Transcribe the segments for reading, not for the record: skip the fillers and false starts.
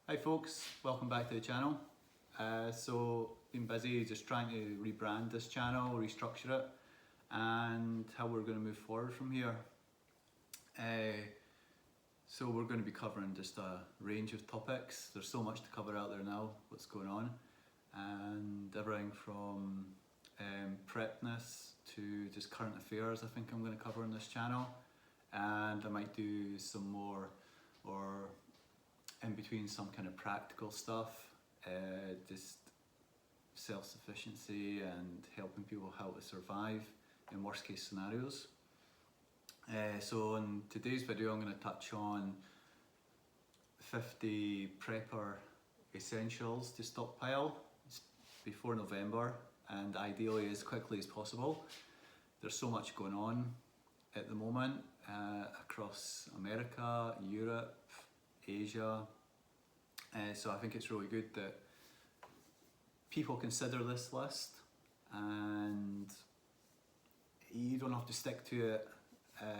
Hi folks, welcome back to the channel. Been busy just trying to rebrand this channel, restructure it, and how we're going to move forward from here. So we're going to be covering just a range of topics. There's so much to cover out there now, what's going on, and everything from prepness to just current affairs I think I'm going to cover on this channel, and I might do some more or in between some kind of practical stuff, just self-sufficiency and helping people how to survive in worst case scenarios. So in today's video I'm going to touch on 50 prepper essentials to stockpile before November, and ideally as quickly as possible. There's so much going on at the moment across America, Europe, Asia, so I think it's really good that people consider this list, and you don't have to stick to it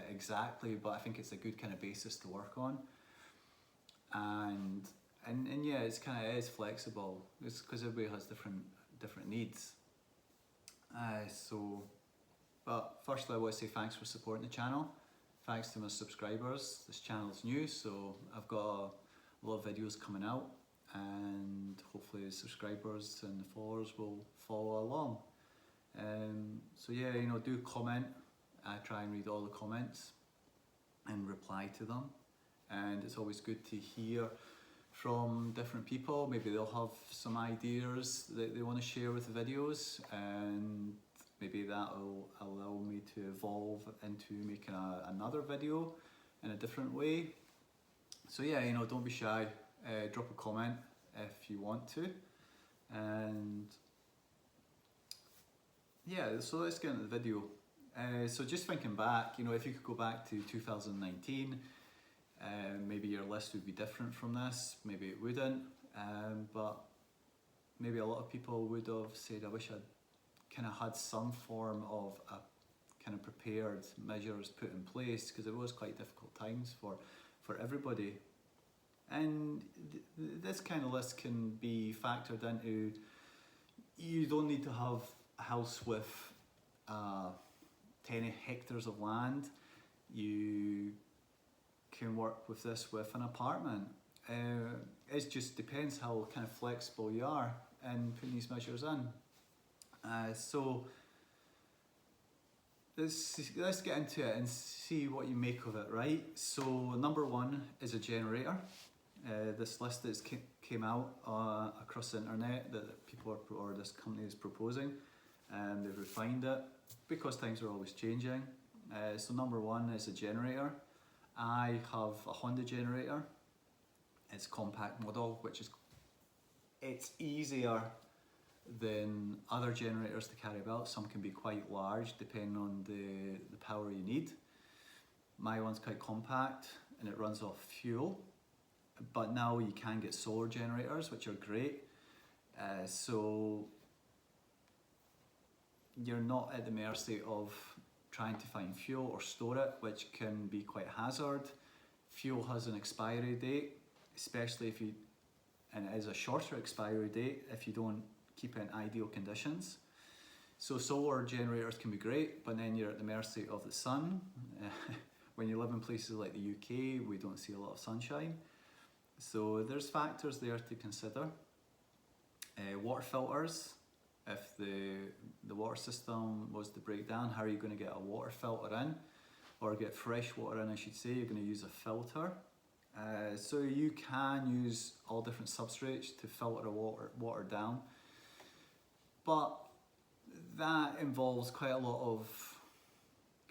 exactly, but I think it's a good kind of basis to work on. And yeah, it is flexible. It's because everybody has different needs. But firstly I want to say thanks for supporting the channel. Thanks to my subscribers. This channel is new, so I've got a lot of videos coming out, and hopefully the subscribers and the followers will follow along. So yeah, do comment. I try and read all the comments and reply to them, and it's always good to hear from different people. Maybe they'll have some ideas that they want to share with the videos, and maybe that will allow me to evolve into making another video in a different way. So yeah, don't be shy, drop a comment if you want to. And yeah, so let's get into the video. So just thinking back, if you could go back to 2019, maybe your list would be different from this, maybe it wouldn't, but maybe a lot of people would have said, I wish I'd kind of had some form of a kind of prepared measures put in place, because it was quite difficult times for everybody. And this kind of list can be factored into, you don't need to have a house with 10 hectares of land. You can work with this with an apartment. It just depends how kind of flexible you are in putting these measures in. So let's get into it and see what you make of it, right? So number one is a generator. This list that came out across the internet that people or this company is proposing, and they've refined it because times are always changing. So number one is a generator. I have a Honda generator. It's a compact model, it's easier than other generators to carry about. Some can be quite large depending on the power you need. My one's quite compact and it runs off fuel, but now you can get solar generators, which are great. So you're not at the mercy of trying to find fuel or store it, which can be quite a hazard. Fuel has an expiry date, especially and it is a shorter expiry date if you don't keep it in ideal conditions. So solar generators can be great, but then you're at the mercy of the sun. When you live in places like the UK, we don't see a lot of sunshine. So there's factors there to consider. Water filters. If the water system was to break down, how are you going to get a water filter in? Or get fresh water in, I should say. You're going to use a filter. So you can use all different substrates to filter water down, but that involves quite a lot of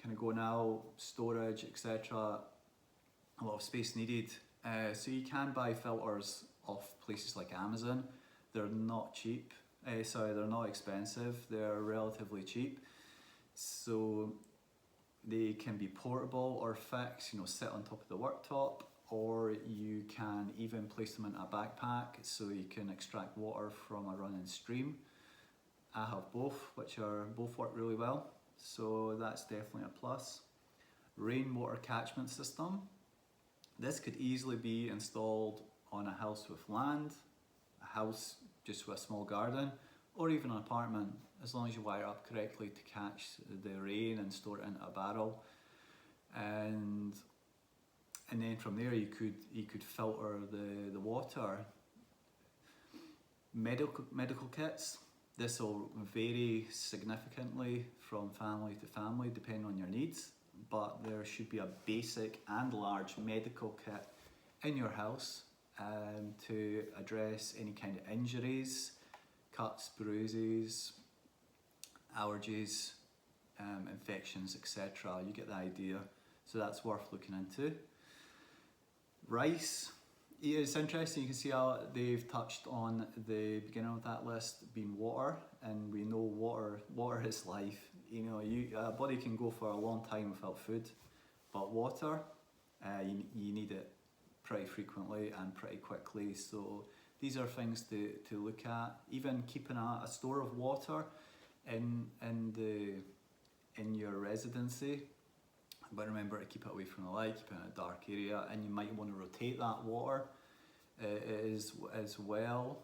kind of going out, storage, etc. A lot of space needed. So you can buy filters off places like Amazon. They're not cheap. They're not expensive. They're relatively cheap. So they can be portable or fixed, sit on top of the worktop, or you can even place them in a backpack so you can extract water from a running stream. I have both, which both work really well. So that's definitely a plus. Rainwater catchment system. This could easily be installed on a house with land, a house just with a small garden, or even an apartment, as long as you wire up correctly to catch the rain and store it into a barrel. And then from there you could filter the water. Medical kits. This will vary significantly from family to family depending on your needs, but there should be a basic and large medical kit in your house to address any kind of injuries, cuts, bruises, allergies, infections, etc. You get the idea. So that's worth looking into. Rice. Yeah, it's interesting, you can see how they've touched on the beginning of that list being water, and we know water is life. You know, a body can go for a long time without food, but water, you need it pretty frequently and pretty quickly. So these are things to look at. Even keeping a store of water in your residency. But remember to keep it away from the light, keep it in a dark area, and you might want to rotate that water as well,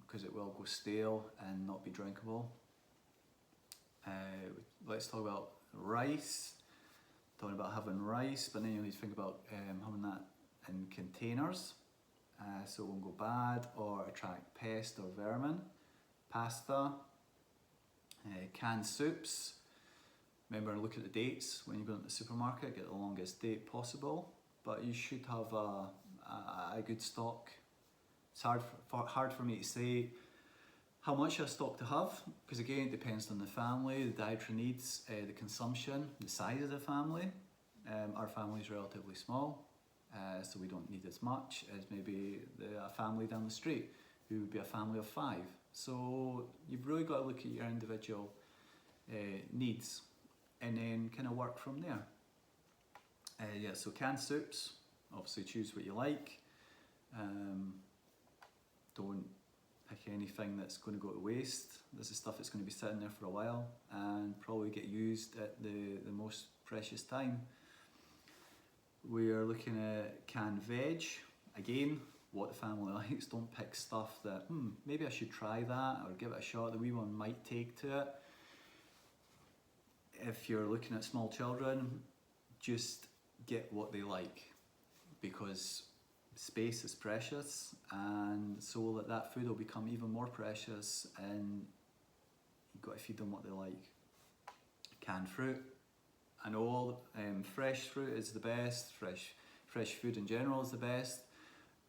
because it will go stale and not be drinkable. Let's talk about rice. Talking about having rice, but then you need to think about having that in containers, so it won't go bad or attract pest or vermin. Pasta, canned soups. Remember, look at the dates when you go into the supermarket, get the longest date possible, but you should have a good stock. It's hard for me to say how much a stock to have, because again, it depends on the family, the dietary needs, the consumption, the size of the family. Our family is relatively small, so we don't need as much as maybe a family down the street, who would be a family of 5. So you've really got to look at your individual needs, and then kind of work from there. Yeah, so canned soups, obviously choose what you like. Don't pick anything that's going to go to waste. This is stuff that's going to be sitting there for a while and probably get used at the most precious time. We are looking at canned veg. Again, what the family likes. Don't pick stuff that, maybe I should try that or give it a shot. The wee one might take to it. If you're looking at small children, just get what they like, because space is precious, and so that food will become even more precious, and you've got to feed them what they like. Canned fruit. I know fresh fruit is the best, fresh food in general is the best,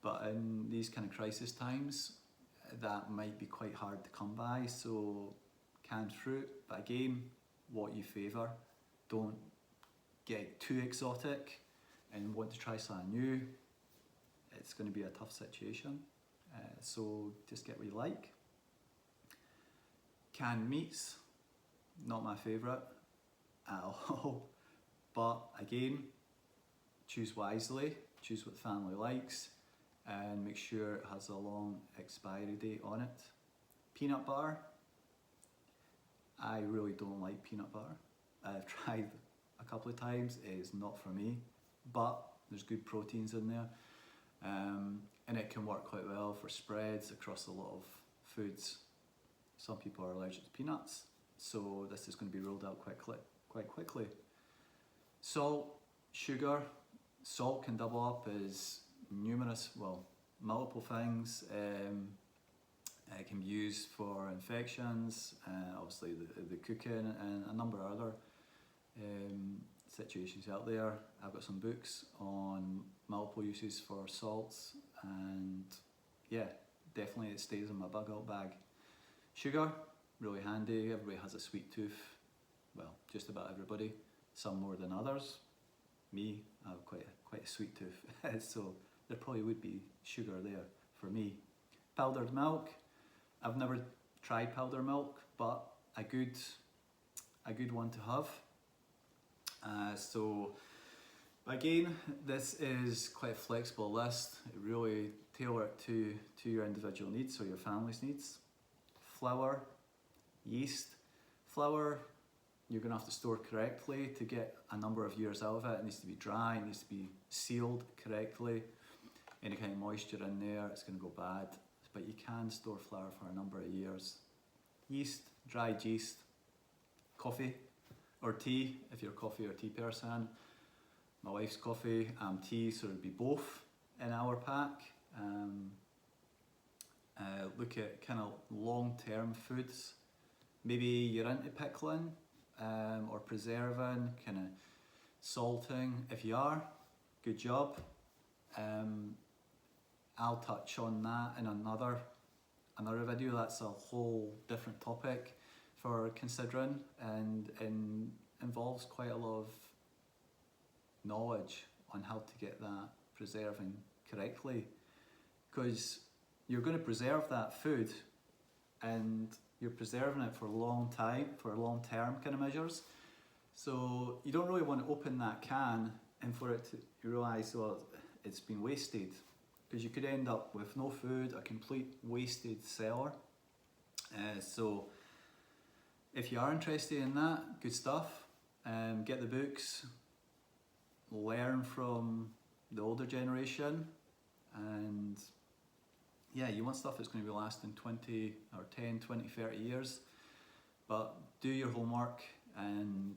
but in these kind of crisis times, that might be quite hard to come by, so canned fruit, but again, what you favour. Don't get too exotic and want to try something new. It's going to be a tough situation, so just get what you like. Canned meats, not my favourite at all, but again, choose wisely, choose what the family likes, and make sure it has a long expiry date on it. Peanut butter. I really don't like peanut butter. I've tried a couple of times, it is not for me, but there's good proteins in there, and it can work quite well for spreads across a lot of foods. Some people are allergic to peanuts, so this is going to be ruled out quite quickly. Salt, sugar. Salt can double up as multiple things. It can be used for infections, obviously the cooking, and a number of other situations out there. I've got some books on multiple uses for salts, and yeah, definitely it stays in my bug out bag. Sugar, really handy. Everybody has a sweet tooth. Well, just about everybody. Some more than others. Me, I have quite a sweet tooth, so there probably would be sugar there for me. Powdered milk. I've never tried powdered milk, but a good one to have. So again, this is quite a flexible list. It really tailor it to your individual needs or your family's needs. Flour, yeast. Flour, you're going to have to store correctly to get a number of years out of it. It needs to be dry, it needs to be sealed correctly. Any kind of moisture in there, it's going to go bad. But you can store flour for a number of years. Yeast, dried yeast, coffee or tea, if you're a coffee or tea person. My wife's coffee, I'm tea, so it'd be both in our pack. Look at kind of long-term foods. Maybe you're into pickling or preserving, kind of salting. If you are, good job. I'll touch on that in another video. That's a whole different topic for considering, and involves quite a lot of knowledge on how to get that preserving correctly, because you're going to preserve that food and you're preserving it for a long time, for long-term kind of measures. So you don't really want to open that can and for it to realise, well, it's been wasted, because you could end up with no food, a complete wasted cellar. So if you are interested in that, good stuff. Get the books, learn from the older generation, and yeah, you want stuff that's going to be lasting 20 or 10, 20, 30 years. But do your homework and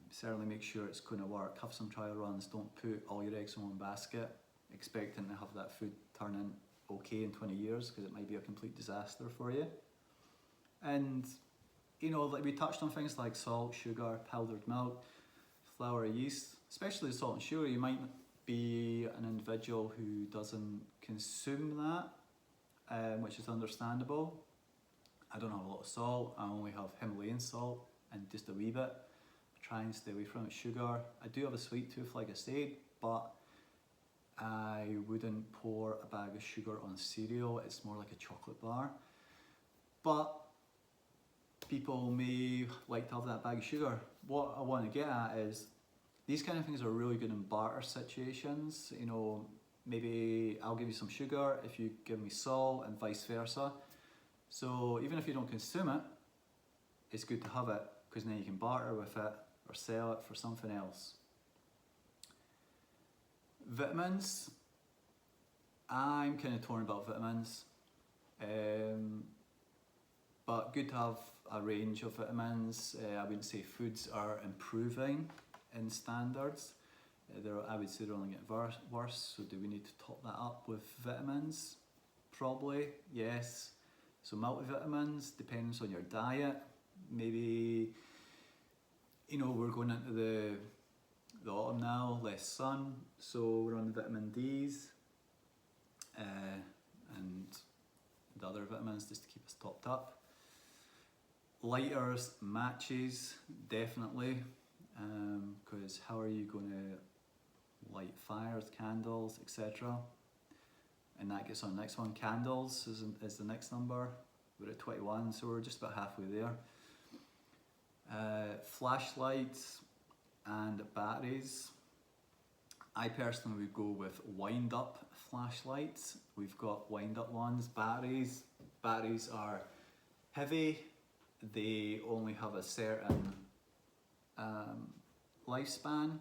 certainly make sure it's going to work. Have some trial runs. Don't put all your eggs in one basket expecting to have that food turn in okay in 20 years, because it might be a complete disaster for you. And you know, like we touched on things like salt, sugar, powdered milk, flour, yeast. Especially salt and sugar, you might be an individual who doesn't consume that, which is understandable. I don't have a lot of salt, I only have Himalayan salt and just a wee bit. Try and stay away from it. Sugar, I do have a sweet tooth like I said, but I wouldn't pour a bag of sugar on cereal. It's more like a chocolate bar. But people may like to have that bag of sugar. What I want to get at is these kind of things are really good in barter situations. You know, maybe I'll give you some sugar if you give me salt, and vice versa. So even if you don't consume it, it's good to have it, because then you can barter with it or sell it for something else. Vitamins, I'm kind of torn about vitamins, but good to have a range of vitamins. I wouldn't say foods are improving in standards. I would say they're only getting worse, so do we need to top that up with vitamins? Probably, yes. So multivitamins, depends on your diet. Maybe, you know, we're going into the autumn now, less sun, so we're on vitamin D's and the other vitamins just to keep us topped up. Lighters, matches, definitely, because how are you going to light fires, candles, etc. And that gets on the next one. Candles is the next number. We're at 21, so we're just about halfway there. Flashlights and batteries. I personally would go with wind up flashlights. We've got wind up ones. Batteries are heavy. They only have a certain lifespan,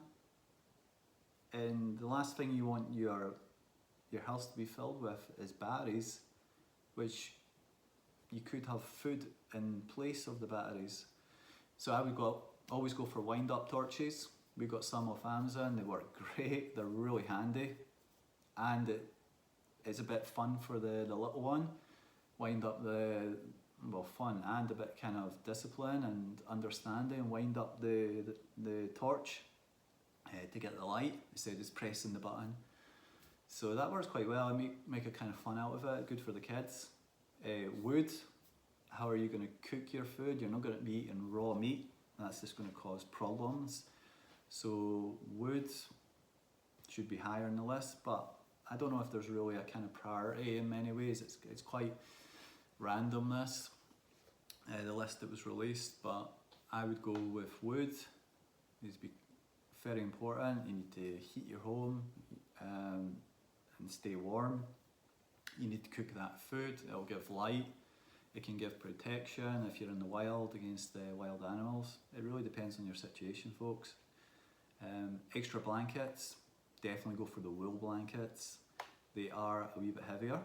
and the last thing you want your house to be filled with is batteries, which you could have food in place of the batteries. So I would always go for wind up torches. We got some off Amazon, they work great, they're really handy, and it's a bit fun for the little one. Wind up fun and a bit kind of discipline and understanding. Wind up the torch to get the light instead of just pressing the button. So that works quite well. I make a kind of fun out of it, good for the kids. Wood, how are you going to cook your food? You're not going to be eating raw meat, that's just going to cause problems. So wood should be higher on the list, but I don't know if there's really a kind of priority in many ways. It's quite randomness, the list that was released, but I would go with wood. It needs to be very important. You need to heat your home and stay warm. You need to cook that food. It'll give light. It can give protection if you're in the wild against the wild animals. It really depends on your situation, folks. Extra blankets. definitely go for the wool blankets. They are a wee bit heavier,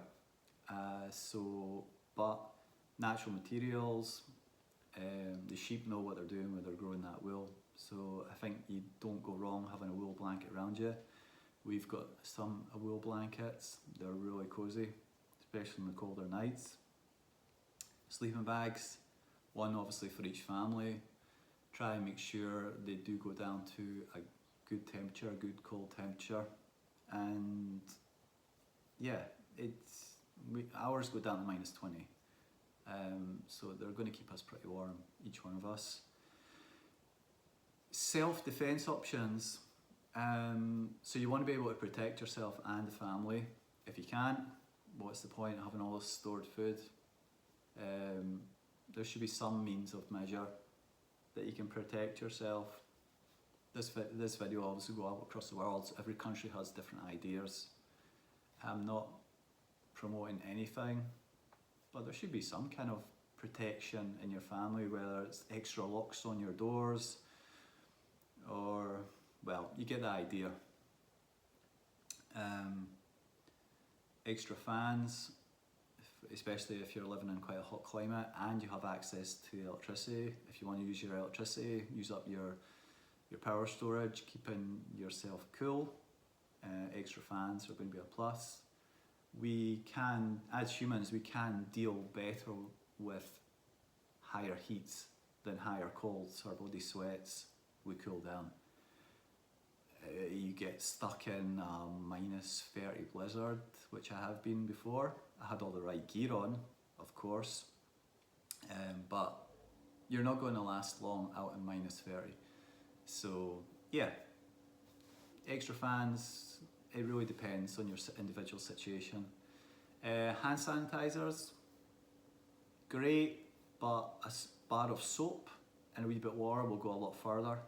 but natural materials, the sheep know what they're doing when they're growing that wool, so I think you don't go wrong having a wool blanket around you. We've got some wool blankets, they're really cosy, especially in the colder nights. Sleeping bags, one obviously for each family. Try and make sure they do go down to a good temperature, a good cold temperature, and yeah, ours go down to -20, so they're going to keep us pretty warm, each one of us. Self-defense options. So you want to be able to protect yourself and the family. If you can't, what's the point of having all this stored food? There should be some means of measure that you can protect yourself. This video will obviously go out across the world, so every country has different ideas. I'm not promoting anything, but there should be some kind of protection in your family, whether it's extra locks on your doors, or, well, you get the idea. Extra fans, especially if you're living in quite a hot climate and you have access to electricity. If you want to use your electricity, use up your power storage, keeping yourself cool. Extra fans are going to be a plus. We can, as humans, we can deal better with higher heats than higher colds. Our body sweats, we cool down. You get stuck in a -30 blizzard, which I have been before. I had all the right gear on, of course, but you're not going to last long out in -30. So yeah, extra fans, it really depends on your individual situation. Hand sanitizers, great, but a bar of soap and a wee bit of water will go a lot further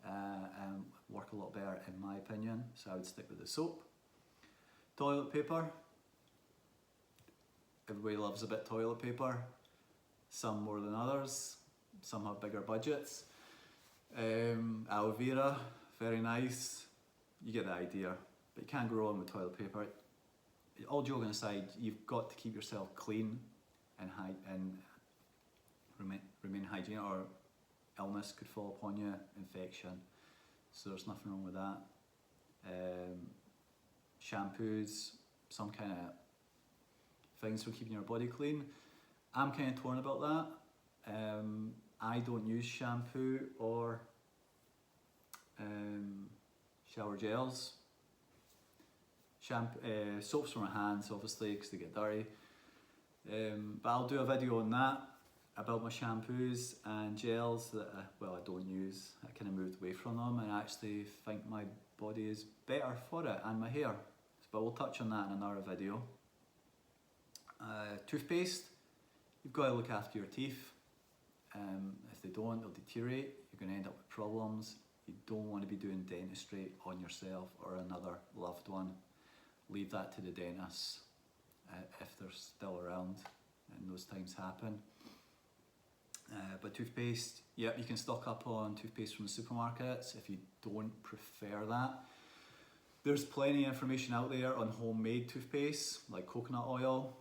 and work a lot better in my opinion, so I would stick with the soap. Toilet paper, everybody loves a bit of toilet paper, some more than others, some have bigger budgets. Aloe vera, very nice, you get the idea, but you can't go wrong with toilet paper. All joking aside, you've got to keep yourself clean and remain hygienic, or illness could fall upon you, infection, so there's nothing wrong with that. Shampoos, some kind of things for keeping your body clean. I'm kind of torn about that. I don't use shampoo or shower gels. Soaps for my hands, obviously, because they get dirty. But I'll do a video on that, about my shampoos and gels that I don't use. I kind of moved away from them and I actually think my body is better for it, and my hair. But we'll touch on that in another video. Toothpaste, you've got to look after your teeth. If they don't, they'll deteriorate. You're going to end up with problems. You don't want to be doing dentistry on yourself or another loved one. Leave that to the dentists if they're still around and those times happen. But toothpaste, yep, you can stock up on toothpaste from the supermarkets if you don't prefer that. There's plenty of information out there on homemade toothpaste, like coconut oil,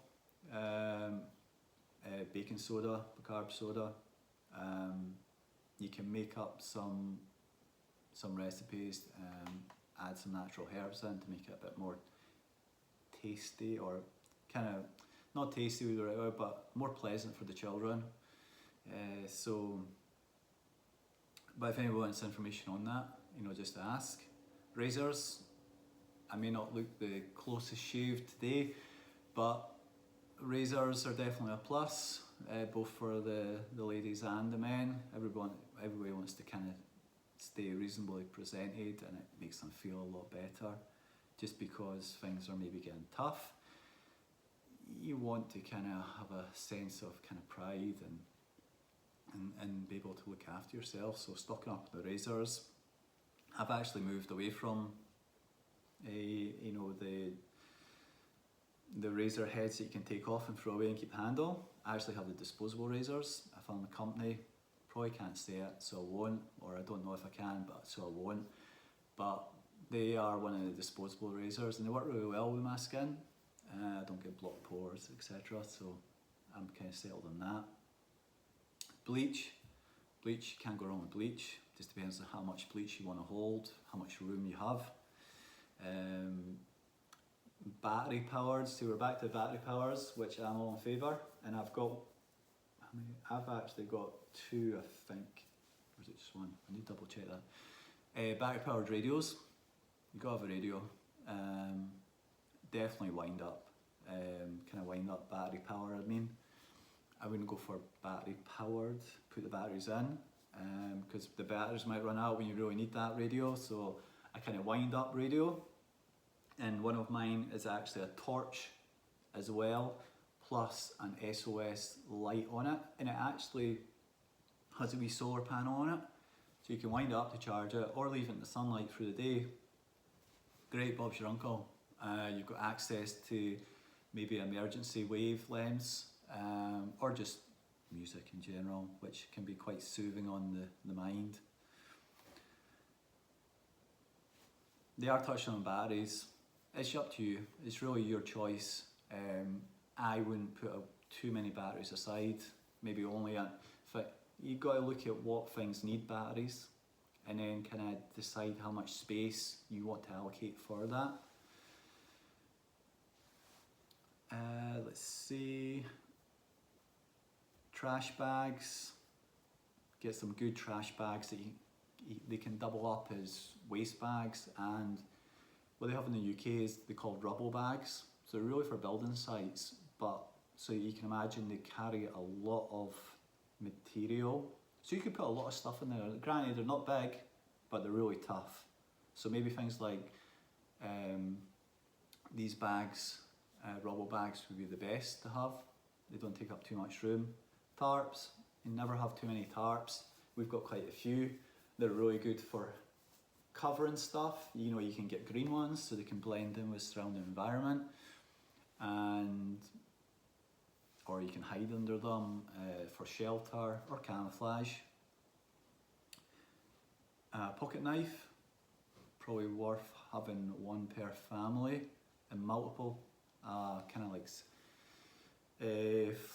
baking soda, bicarb soda. You can make up some recipes, add some natural herbs in to make it a bit more tasty, or kind of, not tasty with the right word, but more pleasant for the children. But if anyone wants information on that, just ask. Razors, I may not look the closest shaved today, but razors are definitely a plus, both for the ladies and the men. Everybody wants to kind of stay reasonably presented, and it makes them feel a lot better. Just because things are maybe getting tough, you want to kind of have a sense of kind of pride and be able to look after yourself. So stocking up the razors. I've actually moved away from the razor heads that you can take off and throw away and keep the handle. I actually have the disposable razors. I found the company, probably can't say it, so I won't, or I don't know if I can, but so I won't. But They are one of the disposable razors and they work really well with my skin. I don't get blocked pores, etc. So I'm kind of settled on that. Bleach. Bleach, can't go wrong with bleach. Just depends on how much bleach you want to hold, how much room you have. Battery powered, so we're back to battery powers, which I'm all in favour. And I've actually got two, I think. Or is it just one? I need to double check that. Battery powered radios. You gotta have a radio. Definitely wind up. Kind of wind up battery power, I mean. I wouldn't go for battery powered, put the batteries in, because the batteries might run out when you really need that radio, so I kind of wind up radio. And one of mine is actually a torch as well, plus an SOS light on it, and it actually has a wee solar panel on it, so you can wind it up to charge it, or leave it in the sunlight through the day. Great, Bob's your uncle. You've got access to maybe emergency wavelengths, or just music in general, which can be quite soothing on the mind. They are touching on batteries. It's up to you. It's really your choice. I wouldn't put too many batteries aside. Maybe only you've got to look at what things need batteries, and then kind of decide how much space you want to allocate for that. Let's see. Trash bags. Get some good trash bags that they can double up as waste bags, and what they have in the UK is they're called rubble bags. So they're really for building sites, but so you can imagine they carry a lot of material. So you can put a lot of stuff in there. Granted, they're not big, but they're really tough. So maybe things like these bags, rubble bags would be the best to have. They don't take up too much room. Tarps, you never have too many tarps. We've got quite a few. They're really good for covering stuff. You know, you can get green ones so they can blend in with surrounding environment, or you can hide under them for shelter or camouflage. Pocket knife, probably worth having one per family, and multiple, kind of like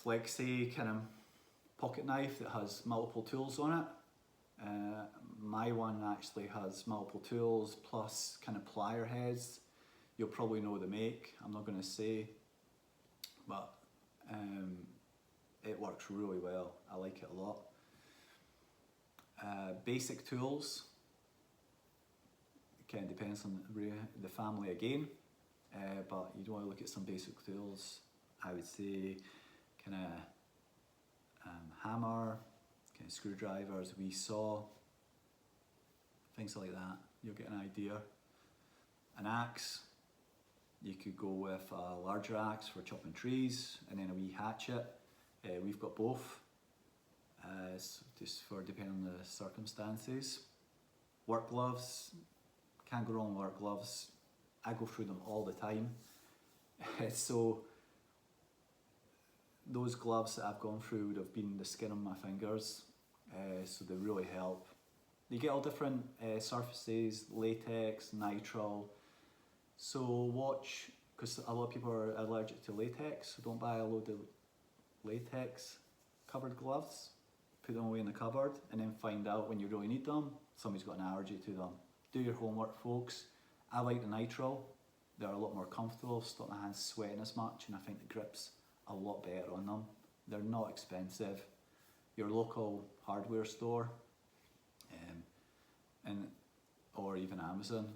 flexi kind of pocket knife that has multiple tools on it. My one actually has multiple tools plus kind of plier heads. You'll probably know the make, I'm not going to say, but it works really well. I like it a lot. Basic tools, kind of depends on the family again, but you do want to look at some basic tools. I would say kind of hammer, kind of screwdrivers, wee saw, things like that. You'll get an idea. An axe, you could go with a larger axe for chopping trees, and then a wee hatchet. We've got both, just for depending on the circumstances. Work gloves, can't go wrong with work gloves. I go through them all the time. So those gloves that I've gone through would have been the skin on my fingers, so they really help. You get all different surfaces, latex, nitrile. So watch, because a lot of people are allergic to latex, so don't buy a load of latex covered gloves. Put them away in the cupboard and then find out when you really need them, somebody's got an allergy to them. Do your homework, folks. I like the nitrile. They're a lot more comfortable, stop my hands sweating as much, and I think the grip's a lot better on them. They're not expensive. Your local hardware store, or even Amazon,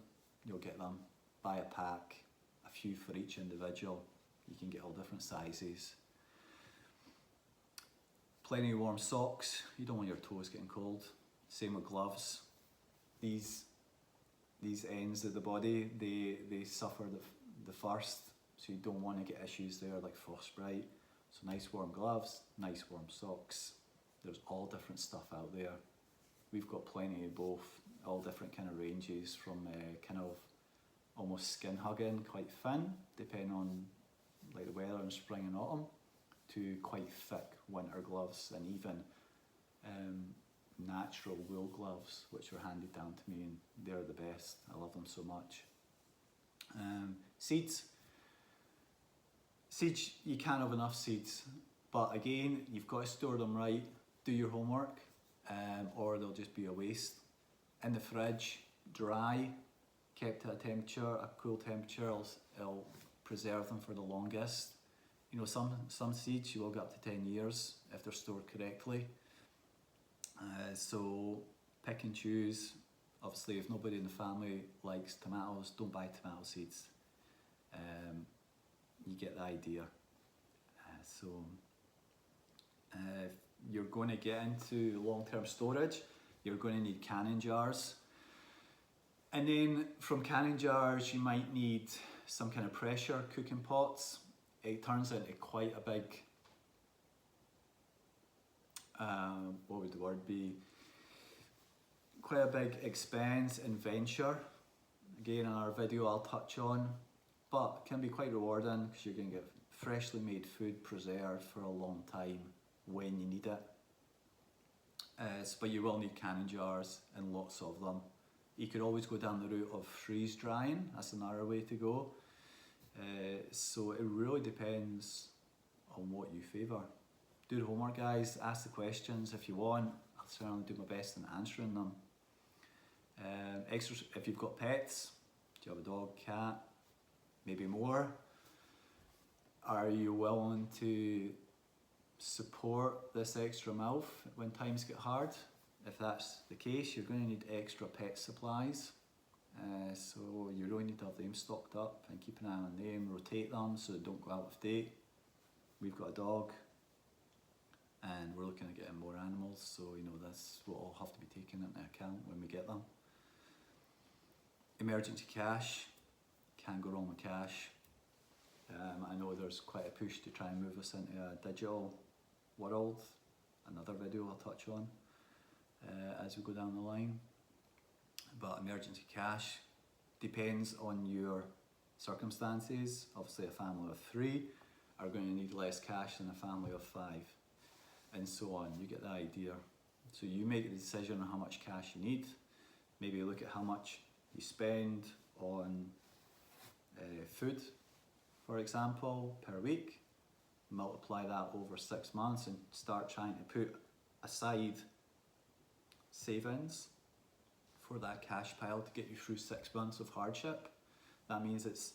you'll get them. Buy a pack, a few for each individual. You can get all different sizes. Plenty of warm socks. You don't want your toes getting cold. Same with gloves. These ends of the body, they suffer the first, so you don't want to get issues there like frostbite. So nice warm gloves, nice warm socks. There's all different stuff out there. We've got plenty of both, all different kind of ranges, from kind of almost skin hugging, quite thin, depending on like the weather in spring and autumn, to quite thick winter gloves, and even natural wool gloves, which were handed down to me, and they're the best. I love them so much. Seeds. Seeds, you can't have enough seeds, but again, you've got to store them right, do your homework, or they'll just be a waste. In the fridge, dry, kept at a temperature, a cool temperature, it'll preserve them for the longest. You know, some seeds you will get up to 10 years if they're stored correctly. So pick and choose. Obviously, if nobody in the family likes tomatoes, don't buy tomato seeds. You get the idea. If you're going to get into long-term storage, you're going to need canning jars. And then from canning jars, you might need some kind of pressure cooking pots. It turns into quite a big, what would the word be? Quite a big expense and venture. Again, in our video I'll touch on, but it can be quite rewarding because you're going to get freshly made food preserved for a long time when you need it. But you will need canning jars and lots of them. You could always go down the route of freeze drying, that's another way to go. So it really depends on what you favour. Do the homework, guys, ask the questions if you want. I'll certainly do my best in answering them. If you've got pets, do you have a dog, cat, maybe more? Are you willing to support this extra mouth when times get hard? If that's the case, you're going to need extra pet supplies. So you really need to have them stocked up and keep an eye on them, rotate them so they don't go out of date. We've got a dog and we're looking at getting more animals, so you know that's what will have to be taken into account when we get them. Emergency cash, can't go wrong with cash. I know there's quite a push to try and move us into a digital world, another video I'll touch on as we go down the line. But emergency cash depends on your circumstances. Obviously a family of 3 are going to need less cash than a family of 5, and so on. You get the idea. So you make the decision on how much cash you need. Maybe look at how much you spend on food, for example, per week. Multiply that over 6 months and start trying to put aside savings for that cash pile to get you through 6 months of hardship. That means it's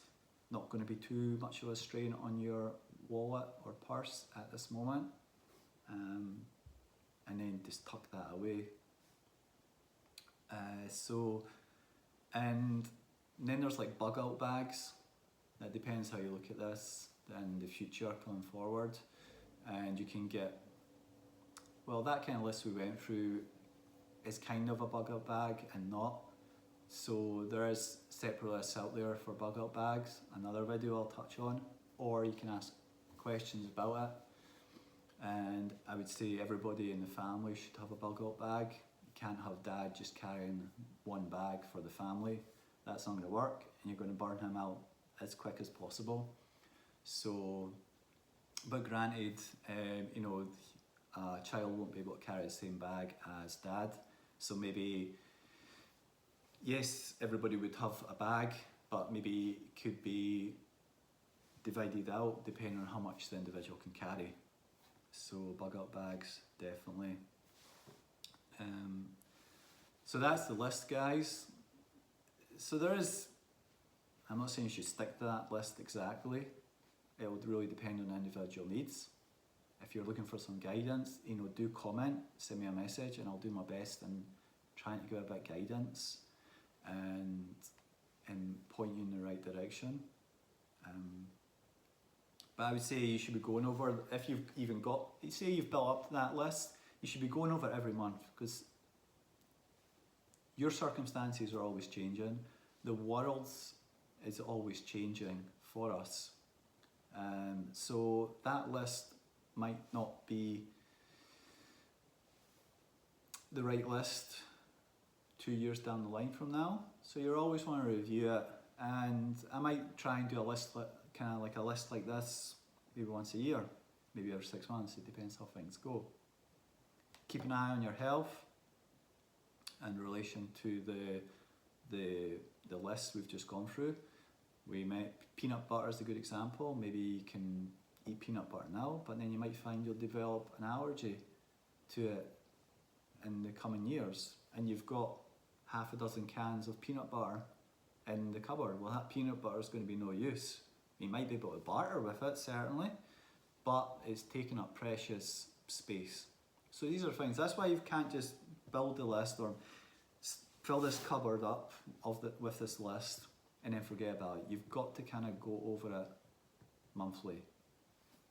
not going to be too much of a strain on your wallet or purse at this moment. And then just tuck that away. And then there's like bug out bags. That depends how you look at this in the future coming forward. And you can get, well, that kind of list we went through is kind of a bug out bag and not. So there is separate lists out there for bug out bags, another video I'll touch on, or you can ask questions about it. And I would say everybody in the family should have a bug out bag. You can't have dad just carrying one bag for the family. That's not going to work, and you're going to burn him out as quick as possible. So, but granted, you know, a child won't be able to carry the same bag as dad. So maybe, yes, everybody would have a bag, but maybe it could be divided out depending on how much the individual can carry. So bug out bags, definitely. So that's the list, guys. So there is, I'm not saying you should stick to that list exactly. It would really depend on individual needs. If you're looking for some guidance, you know, do comment, send me a message, and I'll do my best in trying to give a bit of guidance and point you in the right direction. But I would say you should be going over, if you've even got, say you've built up that list, you should be going over it every month, because your circumstances are always changing. The world is always changing for us. So that list might not be the right list 2 years down the line from now. So you always want to review it, and I might try and do a list, kind of like a list like this, maybe once a year, maybe every 6 months. It depends how things go. Keep an eye on your health. in relation to the list we've just gone through. Peanut butter is a good example. Maybe you can eat peanut butter now, but then you might find you'll develop an allergy to it in the coming years, and you've got half a dozen cans of peanut butter in the cupboard. Well, that peanut butter is going to be no use. You might be able to barter with it, certainly, but it's taking up precious space. So these are things, that's why you can't just build the list or fill this cupboard up with this list and then forget about it. You've got to kind of go over it monthly.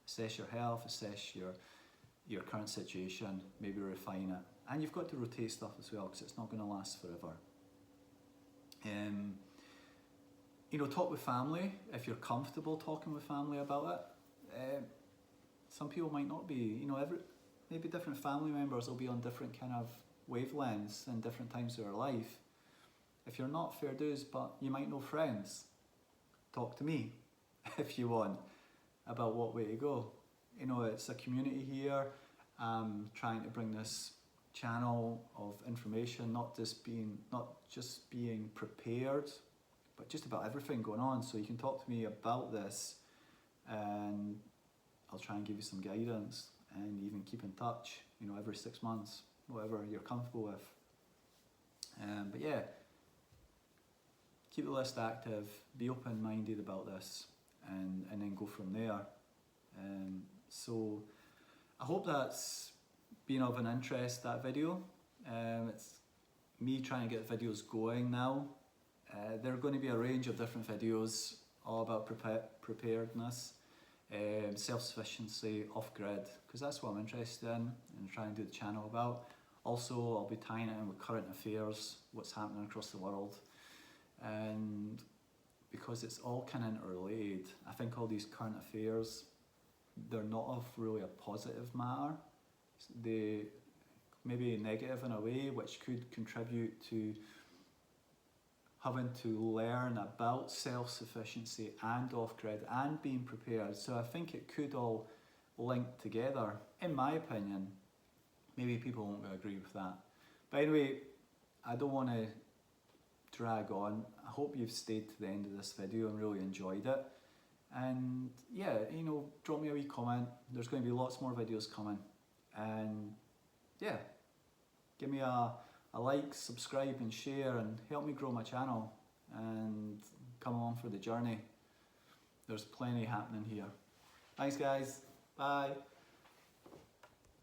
Assess your health, assess your current situation, maybe refine it. And you've got to rotate stuff as well, because it's not going to last forever. Talk with family if you're comfortable talking with family about it. Some people might not be, maybe different family members will be on different kind of wavelengths in different times of their life. If you're not, fair dues, but you might know friends. Talk to me if you want about what way to go. It's a community here. Trying to bring this channel of information, not just being prepared, but just about everything going on. So you can talk to me about this, and I'll try and give you some guidance, and even keep in touch. Every 6 months, whatever you're comfortable with. But yeah, keep the list active. Be open-minded about this, and then go from there. So I hope that's been of an interest, that video. It's me trying to get videos going now. There are going to be a range of different videos all about preparedness, self-sufficiency, off-grid, because that's what I'm interested in and trying to do the channel about. Also, I'll be tying it in with current affairs, what's happening across the world, and because it's all kind of interrelated, I think all these current affairs, they're not of really a positive matter. They may be negative in a way, which could contribute to having to learn about self-sufficiency and off-grid and being prepared. So I think it could all link together, in my opinion. Maybe people won't agree with that. But anyway, I don't want to drag on. I hope you've stayed to the end of this video and really enjoyed it. And yeah, drop me a wee comment. There's going to be lots more videos coming. And yeah, give me a like, subscribe and share, and help me grow my channel and come along for the journey. There's plenty happening here. Thanks guys, bye.